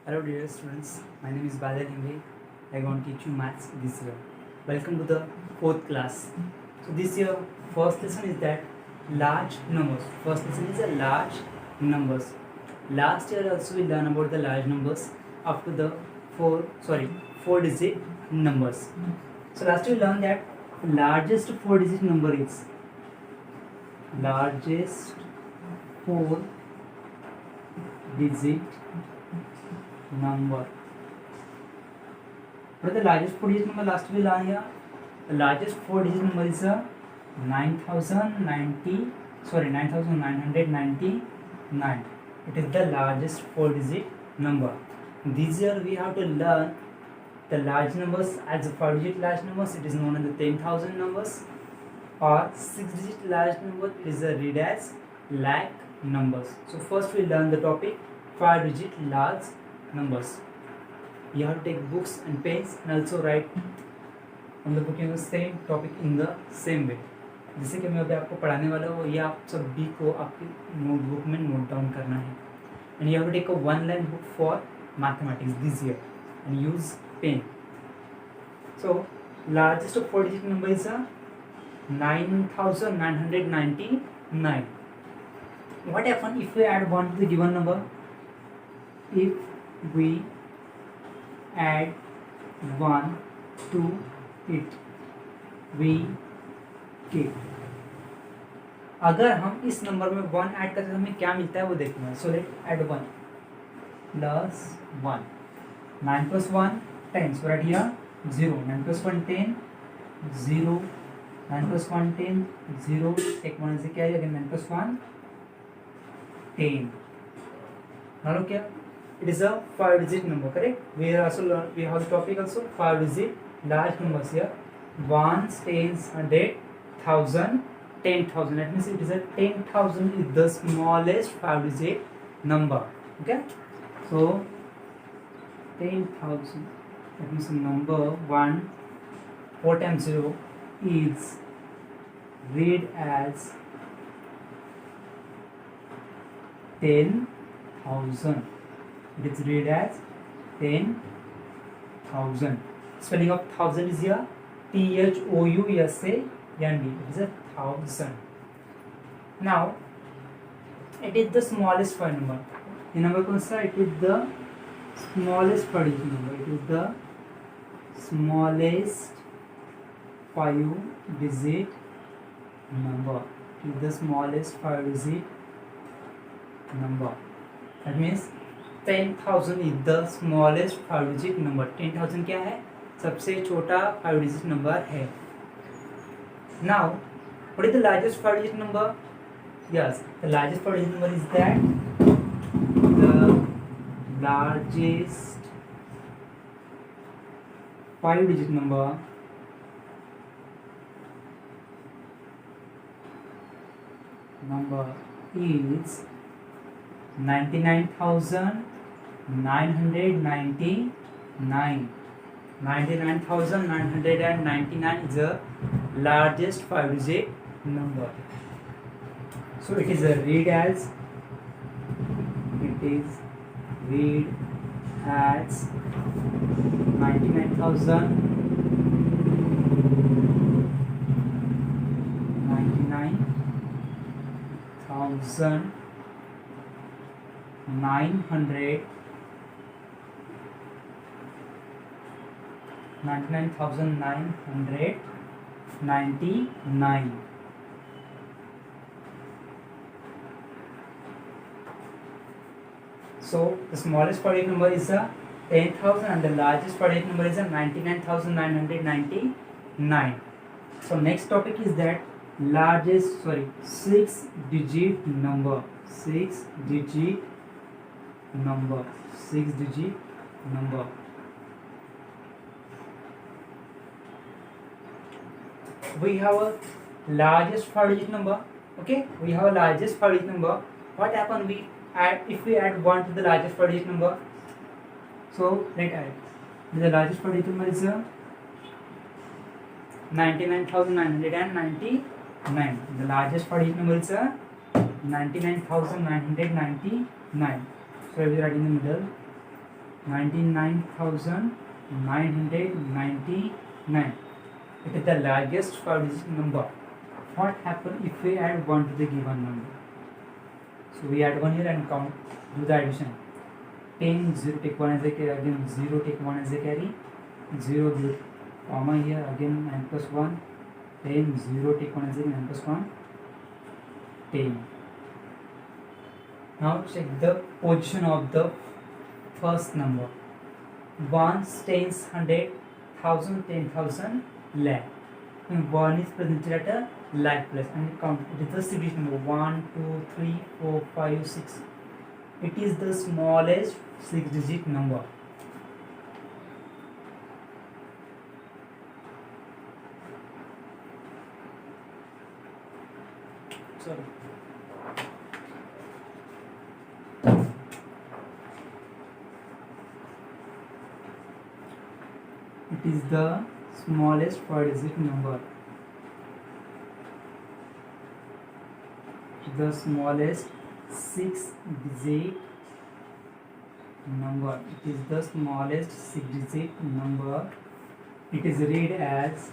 Hello dear students, my name is Badal Himbe. I want to teach you maths this year. Welcome to the 4th class. So this year first lesson is that large numbers. First lesson is a large numbers. Last year also we learned about the large numbers up to the 4 digit numbers. So last year we learned that largest 4 digit number is largest 4 digit number. What is the largest 4 digit number? Last we learned here. The largest 4 digit number is 9999. It is the largest 4 digit number. This year we have to learn the large numbers as a 5 digit large numbers. It is known as the 10,000 numbers, or 6 digit large number is read as lakh numbers. So first we learn the topic 5 digit large numbers. You have to take books and pens and also write on the book in the same topic in the same way. जैसे कि मैं अभी आपको पढ़ाने वाला हूँ, ये आप सभी को आपकी नोटबुक में नोट डाउन करना है. And you have to take a one line book for mathematics this year and use pen. So largest of 4 digit number is 9999. What happens if we add 1 to the given number? If we add 1 to it, we get. अगर हम इस number में 1 add करते हैं तो हमें क्या मिलता है वो देखना है. So let add 1 plus 1. 9 plus 1 10. So right here 0. 9 plus 1 10. 0. 9 plus 1 10. 0. एक 1 से क्या है? अगर 9 plus 1 10. Now क्या? It is a 5 digit number, correct? We have the topic also 5 digit large numbers here. 1, 10, 100, 1000, 10,000. That means it is a 10,000 is the smallest 5 digit number. Okay? So 10,000. That means number 1 4 times 0 is read as 10,000. It is read as 10,000. Spelling of thousand is here THOUSAND. It is a thousand. Now it is the smallest 5 number. The number कौन सा? It is the smallest 5 digit number. It is the smallest 5 digit number. It is the smallest 5 digit number. That means 10,000 is the smallest 5 digit number. 10,000 क्या है? सबसे छोटा 5 digit number है. Now, what is the largest 5 digit number? Yes, the largest 5 digit number is that the largest 5 digit number is 99,999. 99,999 is the largest 5 digit number. So it is read as 99,999. So the smallest 48 number is 10,000 and the largest 48 number is 99,999. So next topic is that largest 6 digit number. 6 digit number. 6 digit number. We have a largest 5 digit number. Okay, we have a largest 5 digit number. What happen if we add 1 to the largest 5 digit number? So let add. The largest 5 digit number is 99,999. The largest 5 digit number is 99,999. So I will write in the middle 99,999. It is the largest 5-digit number. What happens if we add 1 to the given number? So we add 1 here and count, do the addition. 10, 0, take 1 as a carry, again 0, take 1 as a carry, 0, comma here, again 9 plus 1, 10, 0, take 1 as a 9 plus 1, 10. Now check the position of the first number. 1, 10, 100, 1000, 10,000, lakh. When 1 is presented at a lakh place and count, it is the series number 1, 2, 3, 4, 5, 6. It is the smallest 6-digit number. Sorry. It is the smallest 5-digit number. The smallest 6-digit number. It is the smallest 6-digit number. It is read as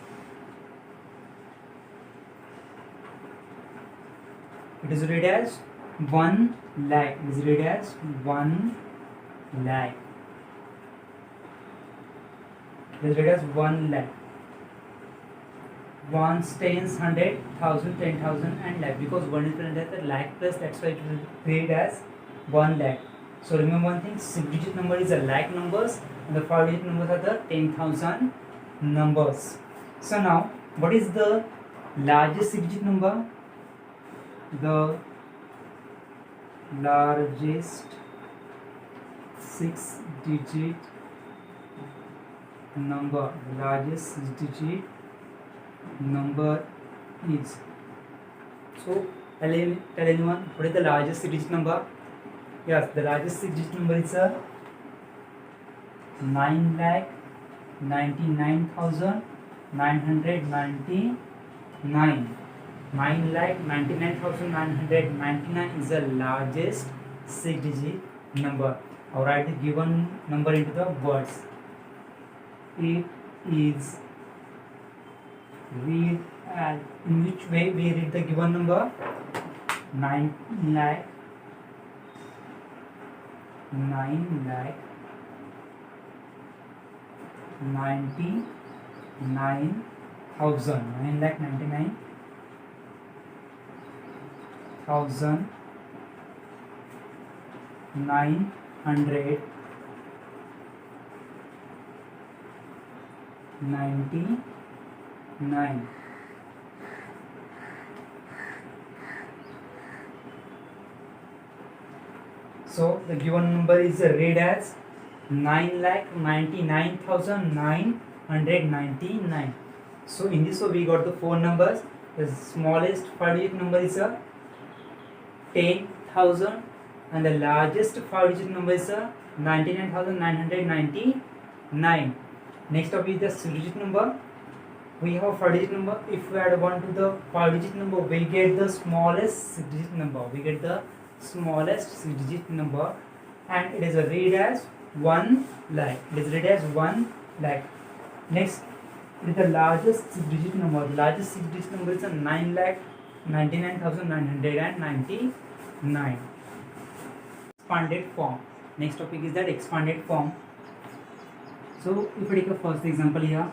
1 lakh. It is read as 1 lakh. It is read as 1 lakh. 1, 10, 100, 1000, 10,000 and lakh. Because 1 is present at the lakh plus, that's why it will read as 1 lakh. So remember one thing, 6-digit number is the lakh numbers and the 5-digit numbers are the 10,000 numbers. So now, what is the largest 6-digit number? The largest 6-digit number. The largest 6-digit number is. So tell anyone what is the largest 6-digit number? Yes, the largest 6-digit number is 9,99,999. 9,99,999 is the largest 6-digit number. Or write the given number into the words. It is read as, in which way we read the given number? 9,99,999. 999,999. So the given number is read as 9,99,999. So in this way we got the 4 numbers. The smallest 5-digit number is 10,000 and the largest 5-digit number is 99,999. Next up is the 6-digit number. We have a 5-digit number. If we add 1 to the 5-digit number, we get the smallest 6-digit number. And it is read as 1 lakh. Next, it is the largest 6-digit number. The largest 6-digit number is 9,99,999. Expanded form. Next topic is that expanded form. So if we take a first example here,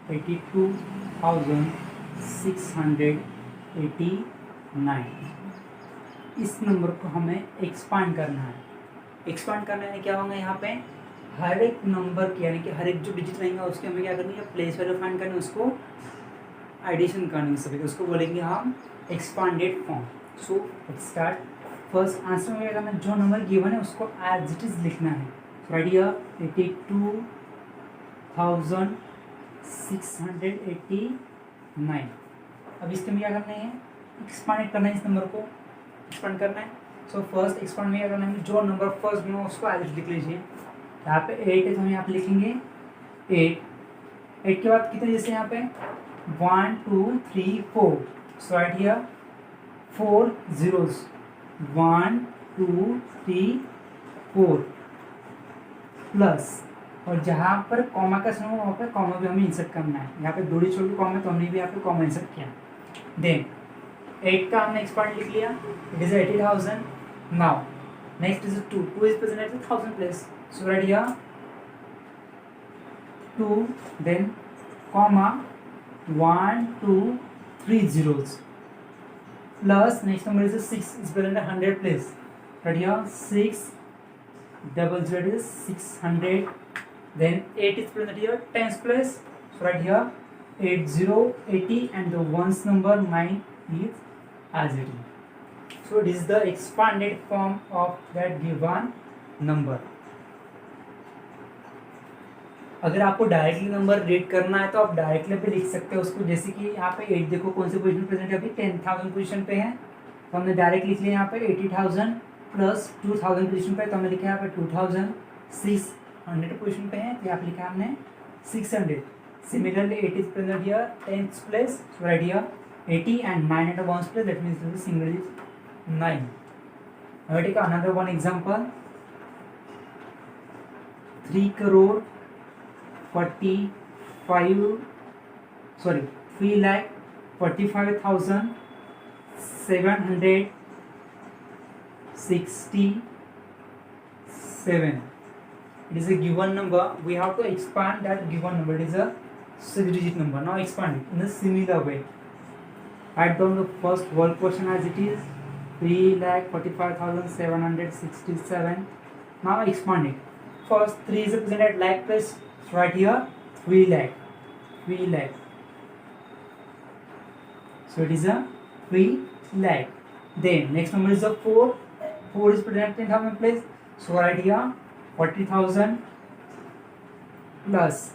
82,689. इस number को हमें expand करना है। Expand करने में क्या होगा, यहाँ पे हर एक नंबर की यानी कि हर एक जो डिजिट रहेंगे उसके हमें क्या करनी है, प्लेस वैल्यू फाइंड करनी है, उसको एडिशन करनी सभी, उसको बोलेंगे हम expanded form. So let's start. First answer में क्या करना है, जो नंबर गिवन है उसको एज इट इज लिखना है। Right here 82,689। अब इसके में क्या करना है, एक्सपांड करना है, इस नंबर को एक्सपांड करना है। सो फर्स्ट एक्सपांड में क्या करना है, जो नंबर फर्स्ट में उसको एज लिख लीजिए। यहाँ पे 8 है तो हम यहाँ पे लिखेंगे 8 के बाद कितने जैसे यहाँ पे 1 2 3 4। सो राइट हियर 4 zeros 1 2 3 4। प्लस, और जहाँ पर कॉमा का समय वहाँ पर कॉमा भी हमें इंसर्ट करना है। यहाँ पे दूरी छोड़ के कॉमा, तो हमने भी यहाँ पे कॉमा इंसर्ट किया। देन 8 का हमने एक्सपांड लिख लिया, it is 80,000। Now next is 2 is present at the 1000 place, so right here 2, then comma 1 2 3 zeros, plus next number is 6 is present at 100 place, right here 6 double 0 is 600, then 8 is present here 10s place, so right here 80 80 and the ones number 9 is as it is. So it is the expanded form of that given number. अगर आपको directly number read करना है तो आप directly भी लिख सकते हो उसको, जैसे कि यहाँ पे 8 देखो कौन से पोजीशन प्रेजेंट है, अभी 10,000 पोजीशन पे है, तो हमने डायरेक्ट लिख लिया यहाँ पे 80,000 प्लस 2,000 पोजीशन पे, तो हमने लिखा यहाँ पे 2,600 पोजीशन पे है, तो यहाँ पे लिखा हमने 600। Similarly 8 is present here 10th place, so right here 80 and 9 at 1's place, that means the single is 9. Now take another one example. 3 crore 3,45,767. It is a given number. We have to expand that given number. It is a 6-digit number. Now expand it in a similar way. Write down the first whole question as it is, 3,45,767. Now expand it. First 3 is represented at lakh place, so right here 3 lakh. So it is a 3 lakh. Then next number is a 4. 4 is present at 10,000 place, so right here 40,000 plus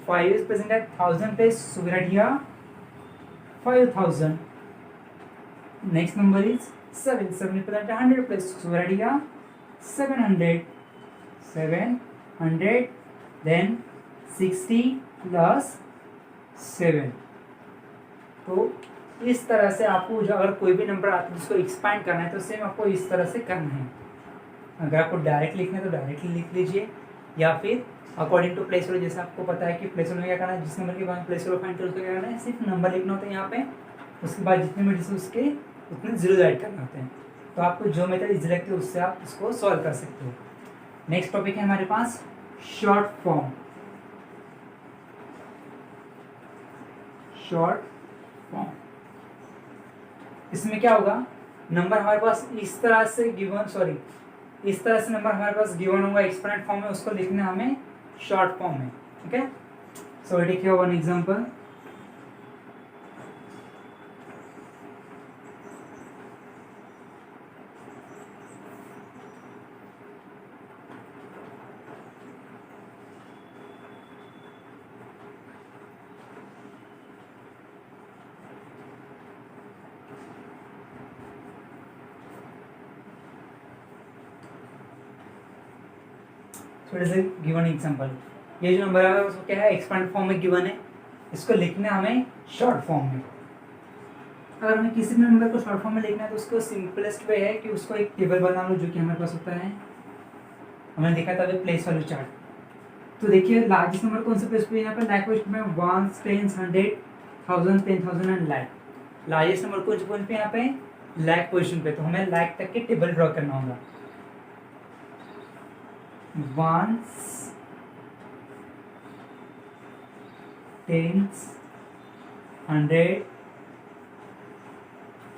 5 is present at 1,000 place, so we write here 5,000. Next number is 7. 7 is present at 100 place, so we write here 700. Then 60 plus 7. तो इस तरह से आपको जो अगर कोई भी number आता है जिसको एक्सपैंड करना है तो सेम आपको इस तरह से करना है। अगर आपको डायरेक्ट लिखना है तो डायरेक्टली लिख लीजिए, या फिर अकॉर्डिंग टू प्लेस होल्डर, जैसे आपको पता है कि प्लेस होल्डर में क्या करना है, जिस नंबर के बाद प्लेस होल्डर फाइंड करो उसको क्या करना है, सिर्फ नंबर लिखना होता है यहाँ पे, उसके बाद जितने भी डिजिट उसके उतने जीरो ऐड करना होते हैं। तो आपको जो मेथड इजी लगती है उससे आप इसको सॉल्व कर सकते हो। नेक्स्ट टॉपिक है हमारे पास शॉर्ट फॉर्म। इसमें क्या होगा, नंबर हमारे पास इस तरह से नंबर हमारे पास गिवन होगा एक्सपोनेंट फॉर्म में, उसको लिखना हमें शॉर्ट फॉर्म में। Okay, so take here one example. So it is a given example. ये जो नंबर है उसको क्या है, एक्सपेंड फॉर्म में गिवन है, इसको लिखना हमें शॉर्ट फॉर्म में। अगर हमें किसी भी नंबर को शॉर्ट फॉर्म में लिखना है तो उसको सिंपलेस्ट वे है कि उसको एक टेबल बना लो, जो कि हमारे पास होता है, हमने देखा था अभी प्लेस वैल्यू चार्ट। तो देखिए लार्जेस्ट नंबर कौन से प्लेस पे, यहाँ पे लाख पोजीशन में 1, 10, 100, 1000, 10,000 एंड लाख। लार्जेस्ट नंबर कौन से पोजीशन पे, यहाँ पे लाख पोजीशन पे, तो हमें लाख तक के टेबल ड्रॉ करना होगा। 1s, 10s, 100,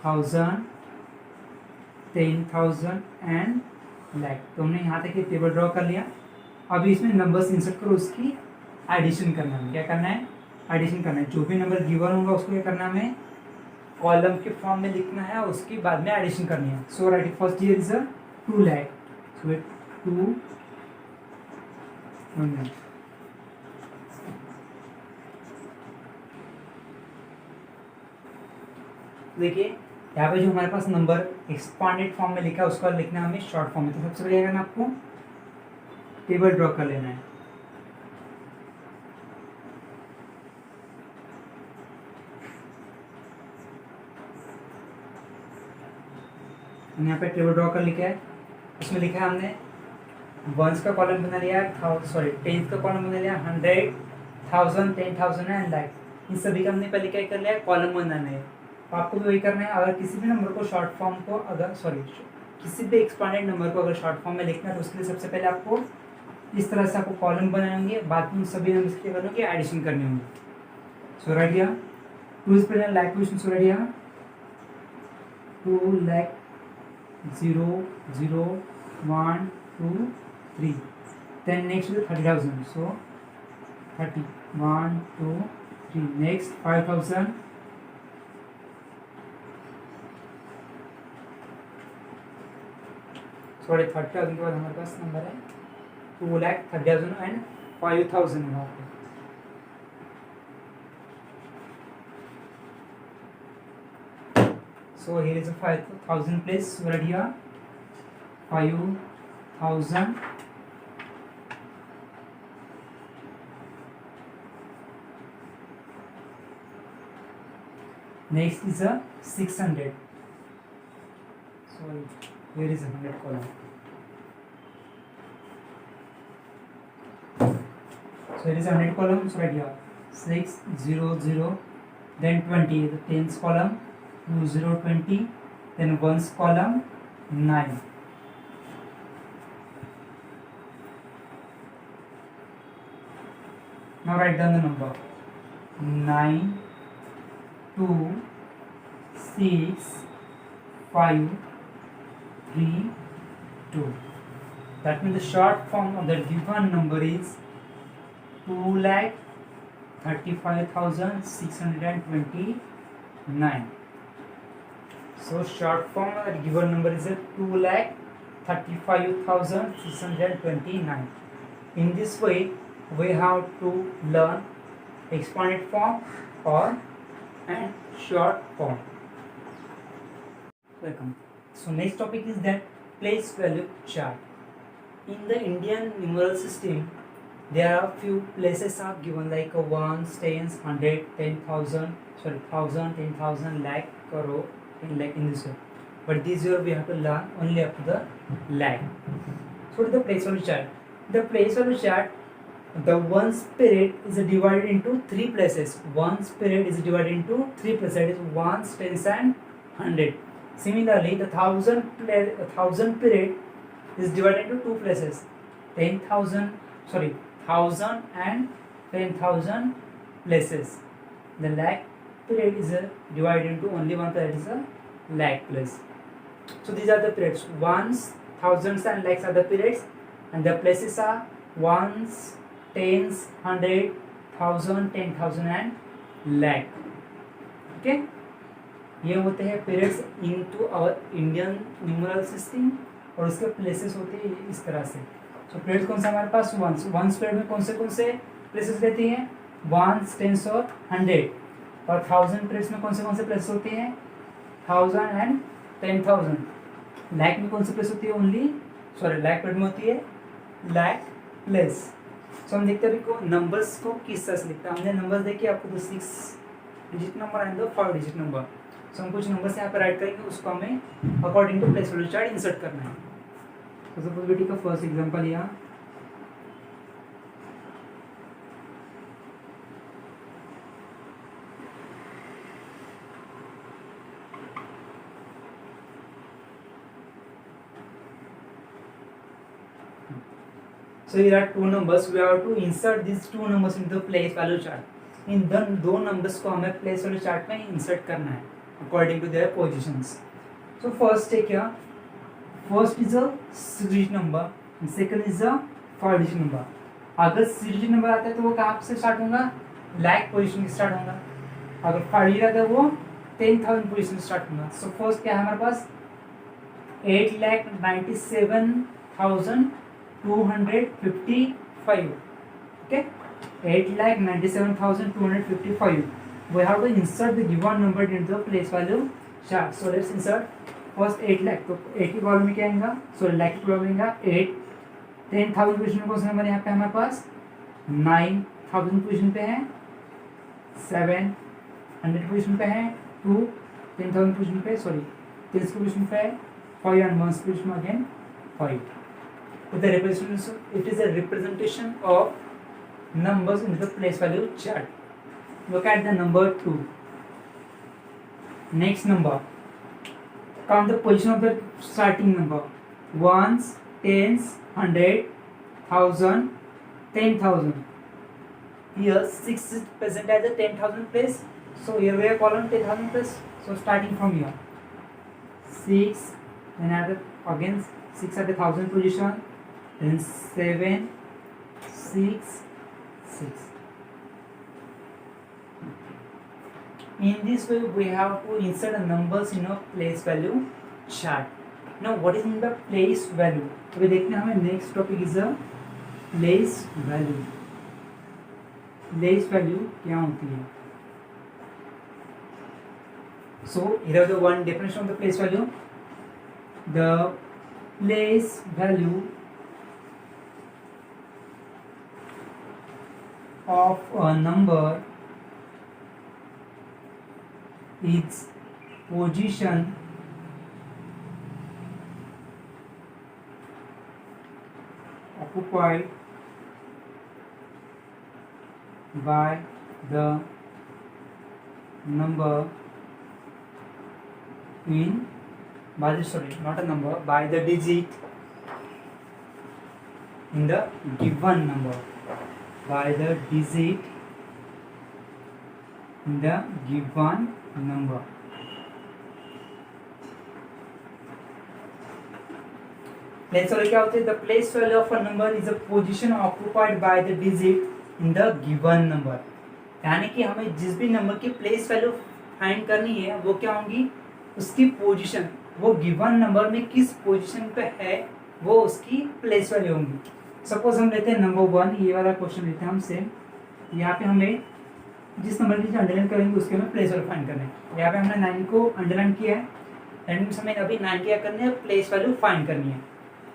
1000, 10,000 and lakh. तो हमने यहाँ तक ये टेबल ड्रॉ कर लिया। अभी इसमें नंबर्स इंसर्ट करो, उसकी एडिशन करना है। क्या करना है, एडिशन करना है। जो भी नंबर गिवन होगा उसको क्या करना है, हमें कॉलम के फॉर्म में लिखना है, उसके बाद में एडिशन करनी है। So right, first year is 2 lakh, so 2 देखिए यहाँ पे जो हमारे पास नंबर एक्सपांडेड फॉर्म में लिखा है उसका लिखना है हमें शॉर्ट फॉर्म में। तो सबसे पहले क्या करना है, आपको टेबल ड्रॉ कर लेना है। यहाँ पे टेबल ड्रॉ कर लिखा है, उसमें लिखा है हमने वंस का कॉलम बना लिया, टेंथ का कॉलम बना लिया, 100, 1000, 10,000 एंड लाख। इन सभी का हमने पहले क्या कर लिया, कॉलम बनाना है। आपको भी वही करना है। अगर किसी भी नंबर को शॉर्ट फॉर्म को किसी भी एक्सपांडेड नंबर को अगर शॉर्ट फॉर्म में लिखना है तो उसके लिए सबसे पहले आपको इस तरह से आपको कॉलम बनाने होंगे, बाद में सभी नंबर के वैल्यू की एडिशन करनी होंगी। सो right here 2 is present lakh position, so right here 2 lakh 0 0 1 2 3, then next is 30,000, so 30 1 2 3, next 5,000, sorry 30,000 के बाद हमारे पास नंबर है 2,30,000 एंड 5,000 है वहाँ पे। So here is a 5,000 place right here, 5,000, next is a 600, sorry here is a 100 column, so here is a 100 columns right here, 6 0 0, then 20, the tens column, 2 0 20, then ones column 9. Now write down the number 9 2 6 5 3 2. That means the short form of the given number is 2,35,629. So short form of the given number is 2,35,629. In this way, we have to learn expanded form and short form. Welcome. So next topic is that place value chart. In the Indian numeral system, there are few places are given like ones, tens, 100, 10,000, 1,000, 10,000, lakh, crore, like in this way. But this year we have to learn only up to the lakh. So the place value chart. The place value chart, the ones period is divided into 3 places. Ones period is divided into 3 places. That is ones, tens and 100. Similarly, the thousand period is divided into 2 places. 10,000 and 10,000 places. The lakh period is divided into only one period, is a lakh place. So these are the periods. Ones, thousands and lakhs are the periods, and the places are ones, tens, 100, 1,000, 10,000 and lakh. Okay, ये होते हैं periods into our Indian numeral system, और उसके places होते हैं इस तरह से. So periods कौन सा हमारे पास ones period में कौन से places रहती हैं, ones, tens और 100, और 1,000 periods में कौन से places होती हैं, 1,000 and 10,000. lakh में कौन सी प्लेस होती है, lakh period में होती है lakh place. So हम देखते हैं अभी को नंबर्स को किस तरह से लिखते हैं. हमने नंबर्स देखे आपको, तो 6 digit number and 5 digit number. So हम कुछ नंबर्स यहाँ पे राइट करेंगे, उसको हमें according to place value chart insert करना है. तो सपोज बेटी का फर्स्ट एग्जांपल यहाँ, so here are 2 numbers. We have to insert these 2 numbers into the place value chart. इन दो नंबर्स को हमें प्लेस वैल्यू चार्ट में इंसर्ट करना है according to their positions. So first take here, first is a 6 digit number, second is a 5 digit number. अगर 6 digit number आता है तो वो कहाँ से स्टार्ट होगा, lakh पोजीशन से स्टार्ट होगा. अगर 5 डिजिट आता है वो 10,000 पोजीशन से स्टार्ट होगा. सो फर्स्ट क्या है हमारे पास, 8,97,255. okay, 8,97,255. we have to insert the given number into the place value chart. So let's insert first 8 lakh. तो 8 की कॉलम में क्या आएगा, सॉरी lakh की कॉलम में आएगा 8. 10,000 पोजीशन में कौन सा नंबर यहाँ पे हमारे पास, 9,000 पोजीशन पे है, 7, 100 पोजीशन पे है, 2, 10,000 पोजीशन पे, सॉरी 10 पोजीशन पे है, 5 एंड 1 पोजीशन में again 5. It is a representation of numbers in the place value chart. Look at the number 2. Next number. Count the position of the starting number. Ones, tens, 100, 1000, 10,000. Here 6 is present as a 10,000 place. So here we have column 10,000 place. So starting from here, 6, then again 6 at the 1000 position, then 7, 6, 6. In this way, we have to insert the numbers in a place value chart. Now, what is in the place value? तो देखते हैं हमें next topic is a place value. Place value क्या होती है? So here are the one definition of the place value. The place value of a number its position occupied by the number by the digit in the given number, by the digit in the given number. Place value क्या होती है? The place value of a number is a position occupied by the digit in the given number. यानी कि हमें जिस भी number की place value find करनी है वो क्या होंगी? उसकी पोजीशन, वो गिवन नंबर में किस पोजीशन पे है वो उसकी प्लेस वैल्यू होंगी. सपोज हम लेते हैं नंबर 1, ये वाला क्वेश्चन लेते हैं हम सेम. यहाँ पे हमें जिस नंबर की अंडरलाइन करेंगे उसके हमें प्लेस वैल्यू फाइंड करना है. यहाँ पे हमने 9 को अंडरलाइन किया है एंड हमें अभी 9 क्या करनी है? प्लेस वैल्यू फाइंड करनी है.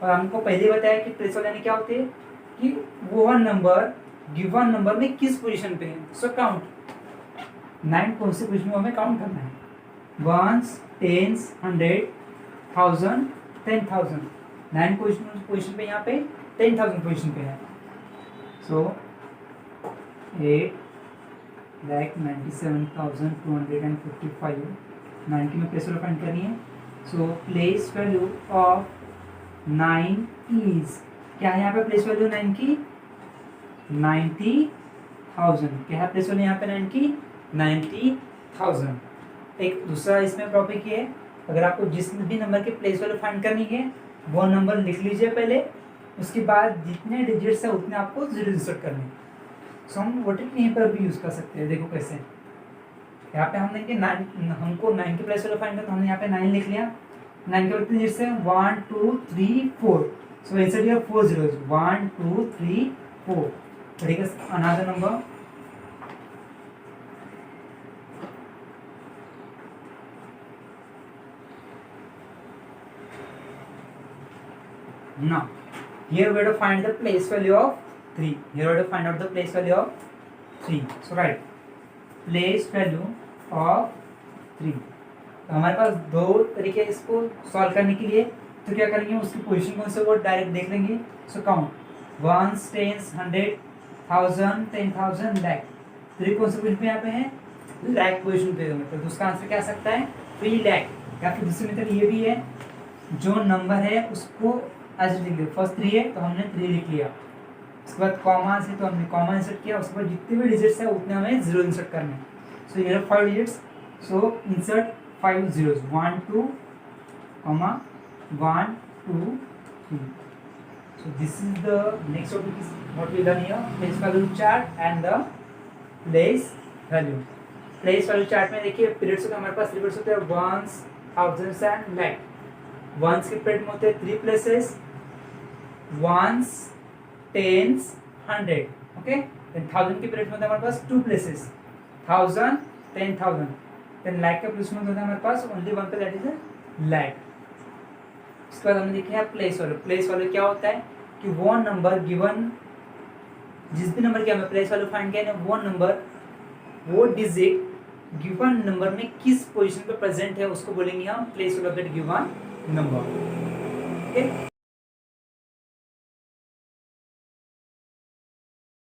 और हमको पहले बताया कि प्लेस वैल्यू क्या होते हैं कि वो नंबर गिवन नंबर में किस पोजीशन पे है. सो काउंट 9 कौन सी पोजीशन में हमें काउंट करना है? 1s, 10s, 100, 1000, 10,000. 9 पोजीशन पे यहाँ पे 10,000 पोजीशन पे है. सो 8,97,255 90 में प्लेस वैल्यू फाइंड करनी है. So place value of 9 is क्या है? यहाँ पे प्लेस वैल्यू 9 की 90,000. क्या है प्लेस वैल्यू यहाँ पे 9 की 90,000. एक दूसरा इसमें टॉपिक ये है, अगर आपको जिस भी नंबर की प्लेस वैल्यू फाइंड करनी है वो नंबर लिख लीजिए पहले, उसके बाद जितने डिजिट्स है उतने आपको जीरो इंसर्ट करने. सो हम वो ट्रिक यहीं पर भी यूज़ कर सकते हैं. देखो कैसे. यहाँ पे हमने कि 9 हमको 9 की प्लेस वैल्यू फाइंड करना, हमने यहाँ पे 9 लिख लिया. 9 के कितने डिजिट्स हैं? 1 2 3 4. सो इंसर्ट हियर 4 zeros. 1 2 3 4. ठीक है. Another number now here we have to find the place value of 3. Here we have to find out the place value of 3. So write place value of 3. तो हमारे पास दो तरीके हैं इसको solve करने के लिए. तो क्या करेंगे? उसकी पोजीशन कौन से वो डायरेक्ट देख लेंगे. So count 1s, 10s, 100, 1000, 10,000, lakh. 3 कौन से पोजीशन पे यहाँ पे है? लैख पोजीशन पे. मतलब तो उसका आंसर क्या आ सकता है? 3 lakh. या फिर दूसरी मेथड ये भी है, जो नंबर है उसको ऐसे लिख लिया. फर्स्ट 3 है तो हमने 3 लिख लिया. उसके बाद कॉमा से तो हमने कॉमा इंसर्ट किया. उसके बाद जितने भी डिजिट्स है उतने हमें जीरो इंसर्ट करने हैं. सो ये 5 digits. So insert 5 zeros. 1 2 comma 1 2 3. So this is the next topic is what we learn here, place value chart and the place value. Place value chart में देखिए पीरियड्स होते हैं हमारे पास. 3 पीरियड्स होते हैं, ones, thousands and lakh. ones के period में होते हैं 3 places, ones, tens, 100. Okay. Then 1000 के पीरियड में होते हैं हमारे पास 2 places, 1000, 10,000. देन lakh के पीरियड में होता है हमारे पास ओनली 1 पे, दैट इज lakh. उसके बाद हमने देखा है प्लेस वैल्यू. प्लेस वैल्यू क्या होता है कि वो नंबर गिवन, जिस भी नंबर की हमें प्लेस वैल्यू फाइंड किया है वो नंबर, वो डिजिट गिवन नंबर में किस पोजीशन पे प्रेजेंट है उसको बोलेंगे हम place value of that given number. Okay.